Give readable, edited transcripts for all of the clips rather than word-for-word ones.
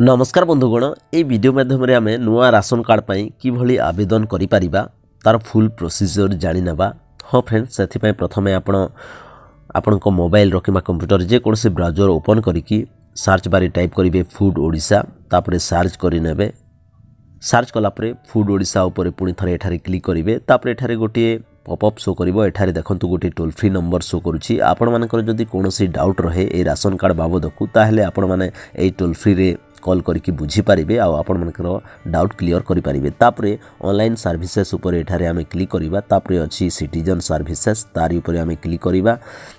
नमस्कार बंधुगण ये वीडियो माध्यम आम नुआ राशन कार्ड पर किभली आवेदन करिपरिबा तार फुल प्रोसीजर जानिनेबा। हाँ फ्रेंड्स से प्रथम आपण मोबाइल कि कंप्यूटर जेकोसी ब्राउजर ओपन करिकी सर्च बार टाइप करेंगे फूड ओडिशा तापर सर्च करेंगे। सर्च कलापर फूड ओडिशा उपर पुणी थे एठारे क्लिक करेंगे। तापर एठारे गोटे पॉपअप शो करिवो। एठारे देखंतु गोटे टोल फ्री नंबर शो करुछि। आपण मानकर जदि कोनोसी डाउट रहे ए राशन कार्ड बाबदकू ताहेले आपण माने ए टोल फ्री रे कॉल करके बुझी पारिबे आ आपण मानकर डाउट क्लियर करि पारिबे। तापरे ऑनलाइन सर्विसेस ऊपर एठारे आमे क्लिक करिबा। तापरे अछि सिटीजन सर्विसेस तारी ऊपर आमे क्लिक करिबा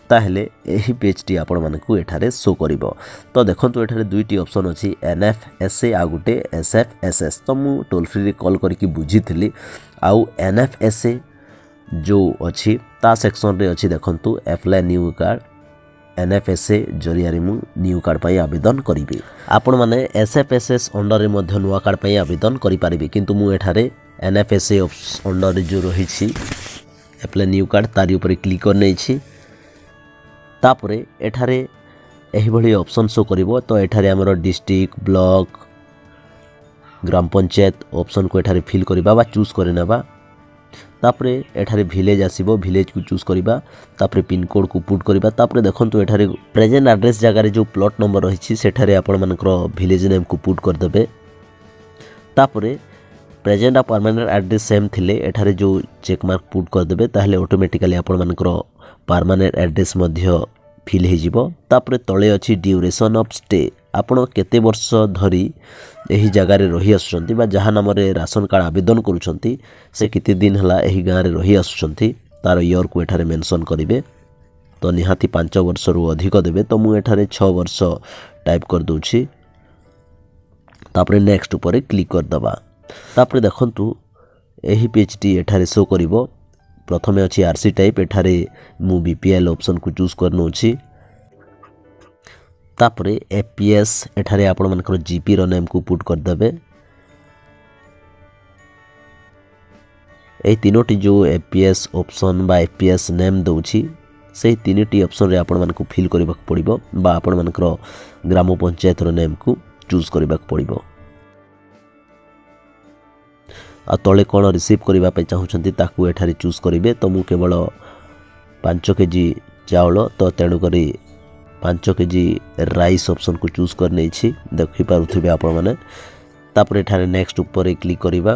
ताहेले एही पेज टी आपण मानकू एठारे शो करिवो। तो देखंतु एठारे दुईटी ऑप्शन अछि एनएफएसए आ गुटे एसएफएसएस। तो मु टोल फ्री रे कॉल करके बुझीथिली आउ एनएफएसए जो अच्छी ता सेक्शन रे अच्छी देखंतु अप्लाई न्यू कार्ड एनएफएसए जरिया मु न्यू कार्ड पर आवेदन करी। आपण माने एसएफएसएस अंडर रे मध्य न्यू कार्ड पर आवेदन करि पारिबे। किंतु मु एठारे एनएफएसए अंडर रे जो रही अप्लाई न्यू कार्ड तारी ऊपर क्लिक कर नै छी। तापरे एठारे एही भली ऑप्शन शो करिवो। तो एठारे हमर डिस्ट्रिक्ट ब्लॉक ग्राम पंचायत ऑप्शन को एठारे फिल करिबा बा चूज करे नेबा। तापरे एठारे विलेज आसीबो विलेज को चूज करिबा। तापरे पिन कोड को पुट करिबा। तापरे देखंतु एठारे प्रेजेंट एड्रेस जगह रे जो प्लॉट नंबर रही सेठारे आपण मानकर विलेज नेम को पुट कर देबे। तापरे प्रेजेंट आ परमानेंट एड्रेस सेम थिले एठारे जो चेक मार्क पुट कर देबे ताहले ऑटोमेटिकली आपण मानकर परमानेंट एड्रेस मध्य फिल हे जिवो। तापरे तळे अछि ड्यूरेशन ऑफ स्टे आपण केते वर्ष धरी एही जगह रे रही आसुचंती बा जहा नाम रे राशन कार्ड आवेदन करूचंती से किते दिन हला एही गां रे रही आसुचंती तार ईयर को एठारे मेंशन करिवे। तो निहाती 5 वर्ष रु अधिक देबे। तो मु एठारे 6 वर्ष टाइप कर दोछि। तापरे नेक्स्ट ऊपर क्लिक कर दबा। तापरे देखंतु एही पेज टी एठारे शो करिवो। प्रथमे अछि आरसी टाइप एठारे मु बीपीएल ऑप्शन को चूज करनोछि। तापरे एपीएस एठारे आपण मानकर जीपी रो नेम को पुट कर देबे। ए तीनोटी जो एपीएस ऑप्शन बा एपीएस नेम दोछि से तीनोटी ऑप्शन रे आपण मानकू फिल करबाक पड़िबो बा आपण मानकर ग्राम पंचायत रो नेम को चूज करबाक पड़िबो। आ तळे कोन रिसीव करबा पे चाहुचंती ताकू एठारे चूज करिवे। तो मु केवल 5 केजी चावल तो तेणु करी 5 केजी राइस ऑप्शन को चूज कर नै छी देखि पारुथिबे आपण माने। तापर एठारे नेक्स्ट ऊपर क्लिक करिबा।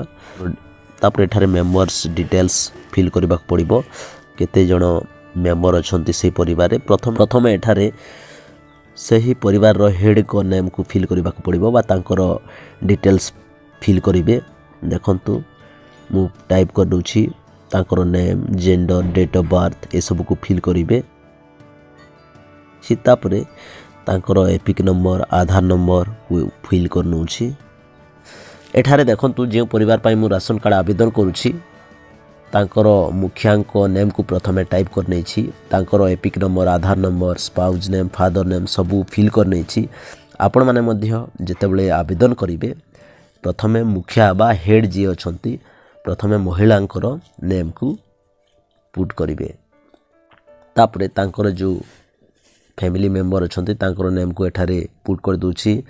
तापर एठारे मेंबर्स डिटेल्स फिल करबाक पड़िबो केते जण मेंबर अछंती से परिवार रे। प्रथम एठारे सही परिवार रो हेड को नेम को फिल करबाक पड़िबो बा तांकर डिटेल्स फिल करिवे। देखंतु मु टाइप कर दोछि तांकर name gender date of birth ए सब को फिल करिवे। तापरे तांकर एपिक नंबर आधार नंबर को फिल करनोछि। एठारे देखंतु जे परिवार पाई मु राशन कार्ड आवेदन करूछि तांकर मुखियांक नेम को प्रथमे टाइप करनै छी। तांकर epic number Aadhaar number spouse name father name सबू फिल करनै छी। आपण माने मध्य जेतेबेले आवेदन करिवे प्रथमे मुखिया बा हेड जी अछंती प्रथमे महिलांकर नेम को पुट करिवे। तापरे तांकर जो फैमिली मेंबर अछंती तांकर नेम को एठारे पुट कर दोछि।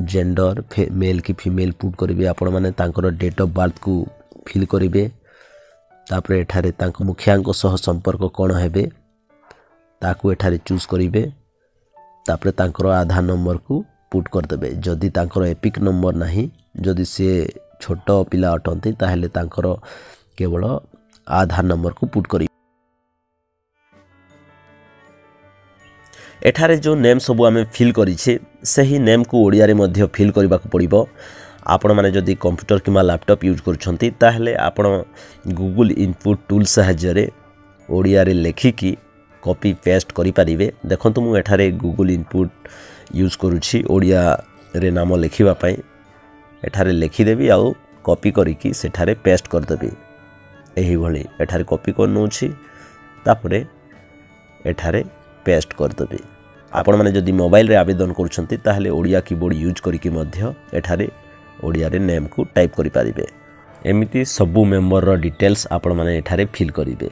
जेंडर मेल की फीमेल पुट करिवे। आपण माने तांकर डेट ऑफ बर्थ को फिल करिवे। तापरे एठारे तांको मुखियांक सह संपर्क कोन हेबे ताकू एठारे चूज करिवे। तापरे तांकर आधार नंबर को पुट कर देबे। जदि तांकर एपिक नंबर नाही जदि से छोट पिला अटंती ताहेले तांकर केवल आधार नंबर को पुट करिवे। एठारे जो नेम सबू आमे फिल करिछे सही नेम को ओडिया रे मध्य फिल करबाक पड़िबो। आपण माने जदि कंप्यूटर किमा लैपटॉप यूज करूछंती ताहेले आपण गूगल इनपुट टूल सहाय्य रे ओडिया रे लेखिकी कॉपी पेस्ट करि पारिबे। देखंतु मु एठारे गूगल इनपुट यूज करूछि ओडिया रे नाम लेखिबा पई एठारे लेखि देबी आ कॉपी करिकी सेठारे पेस्ट कर देबी। एही भली एठारे कॉपी करनोछि तापरे एठारे पेस्ट कर देबे। आपण माने जदि मोबाइल रे आवेदन करूछंती ताहले ओडिया कीबोर्ड यूज करिकी मध्य एठारे ओडिया रे नेम को टाइप करि पारिबे। एमिति सबु मेंबर रो डिटेल्स आपण माने एठारे फिल करिवे।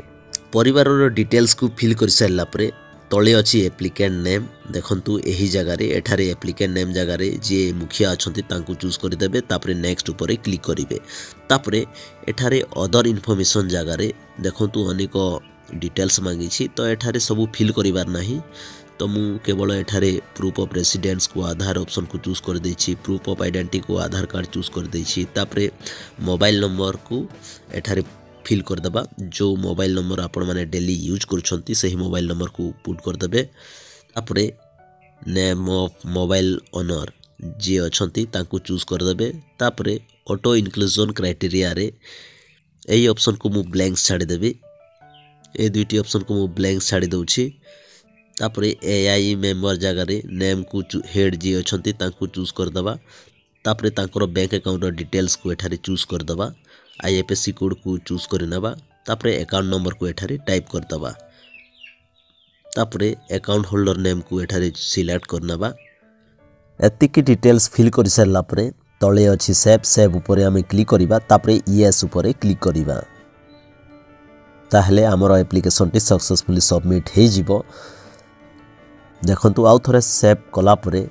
परिवार रो डिटेल्स को फिल कर सारला परे तले अच्छी एप्लिकेंट नेम देखंतु एही जगार एठारे एप्लिकेंट नेम जगार जी मुखिया अच्छी चूज करदे तापर नेक्स्ट उपर क्लिक करेंगे तापर एठारे अदर इनफॉरमेशन जगार देखंतु अनेक डिटेल्स मांगी तो एठारे सब फिल करिवार नाही तो मु केवल एठारे प्रूफ ऑफ रेसिडेंस को आधार ऑप्शन को चूज कर देछि प्रूफ ऑफ आइडेंटिटी को आधार कार्ड चूज कर देछि तापर मोबाइल नंबर को एठारे फिल करदबा जो मोबाइल नंबर आपण माने डेली यूज करछंती सही मोबाइल नंबर को पुट करदबे तापर नेम ऑफ मोबाइल ओनर जे अछंती तांको चूज करदबे तापर ऑटो इंक्लूजन क्राइटेरिया रे एई ऑप्शन को मु ब्लैंक छाड़ी देबी ए दुईटी ऑप्शन को मु ब्लैंक छाड़ी दउछि तापर एआई मेंबर जगह रे नेम को हेड जी अछंती तांको चूज करदबा तापर तांकर बैंक अकाउंट डिटेल्स को एठारे चूज करदबा आईएफएससी कोड को चूज करनेबा तापर अकाउंट नंबर को एठारे टाइप करदबा तापर अकाउंट होल्डर नेम को एठारे सिलेक्ट करनेबा एतिकी डिटेल्स फिल कर सारला परे तळे अछि सेव ऊपर आमे क्लिक करिबा तापर यस ऊपर क्लिक करिबा ताहले हमर एप्लिकेशन टी सक्सेसफुली सबमिट हे जिवो देखंतु आउ थरे सेव कला परे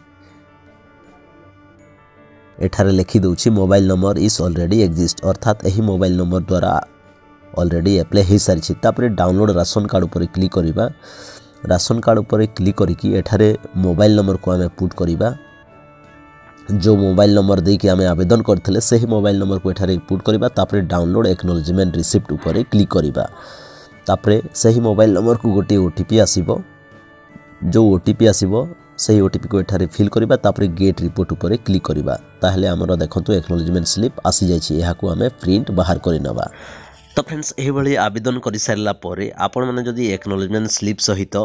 एठारे लिखि दउछि mobile number is already exist अर्थात एही मोबाइल नंबर द्वारा ऑलरेडी अप्लाई हे सारिछि तापर डाउनलोड राशन कार्ड ऊपर क्लिक करिबा राशन कार्ड ऊपर क्लिक करिकि एठारे मोबाइल नंबर को आमे पुट करिबा जो मोबाइल नंबर दे कि आमे आवेदन करथिले सही मोबाइल नंबर को एठारे पुट करिबा तापर डाउनलोड एक्नॉलेजमेंट रिसिप्ट ऊपर क्लिक करिबा तापर सही मोबाइल नंबर को गोटे ओटीपी आसीबो जो ओटीपी आसीबो सही ओटीपी को एठारे फिल करिबा तापर गेट रिपोर्ट ऊपर क्लिक करिबा ताहले हमर देखंतु एक्नॉलेजमेंट स्लिप आसी जायछि एहा को हमें प्रिंट बाहर करि नबा तो फ्रेंड्स एही भली आवेदन करि सारला परे आपण माने जदी एक्नॉलेजमेंट स्लिप सहित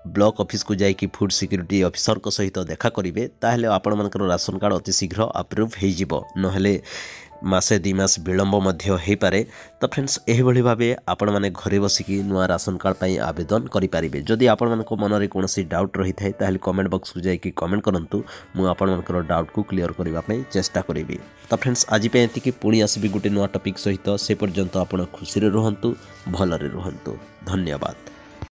ब्लॉक ऑफिस को जाई कि फूड सिक्योरिटी ऑफिसर को सहित देखा करिवे ताहले आपण मानकर राशन कार्ड अति शीघ्र अप्रूव हे जिवो नहले मासे 2 मास विलंब मध्य हे पारे तो फ्रेंड्स एही भली भाबे आपण माने घरे बसिकी नुआ राशन कार्ड पई आवेदन करि पारिबे जदि आपण मानको मनरे कोनोसी डाउट रही थाए ताहले कमेंट बॉक्स को जाई कि कमेंट करंतु मु आपण मानकर डाउट को क्लियर करिवा पई चेष्टा करिबी तो फ्रेंड्स आज पे एतिकी पुणी आसीबी गुटे नुआ टॉपिक सहित से पर्यंत आपण खुशी रे रहंतु भलरे रहंतु धन्यवाद।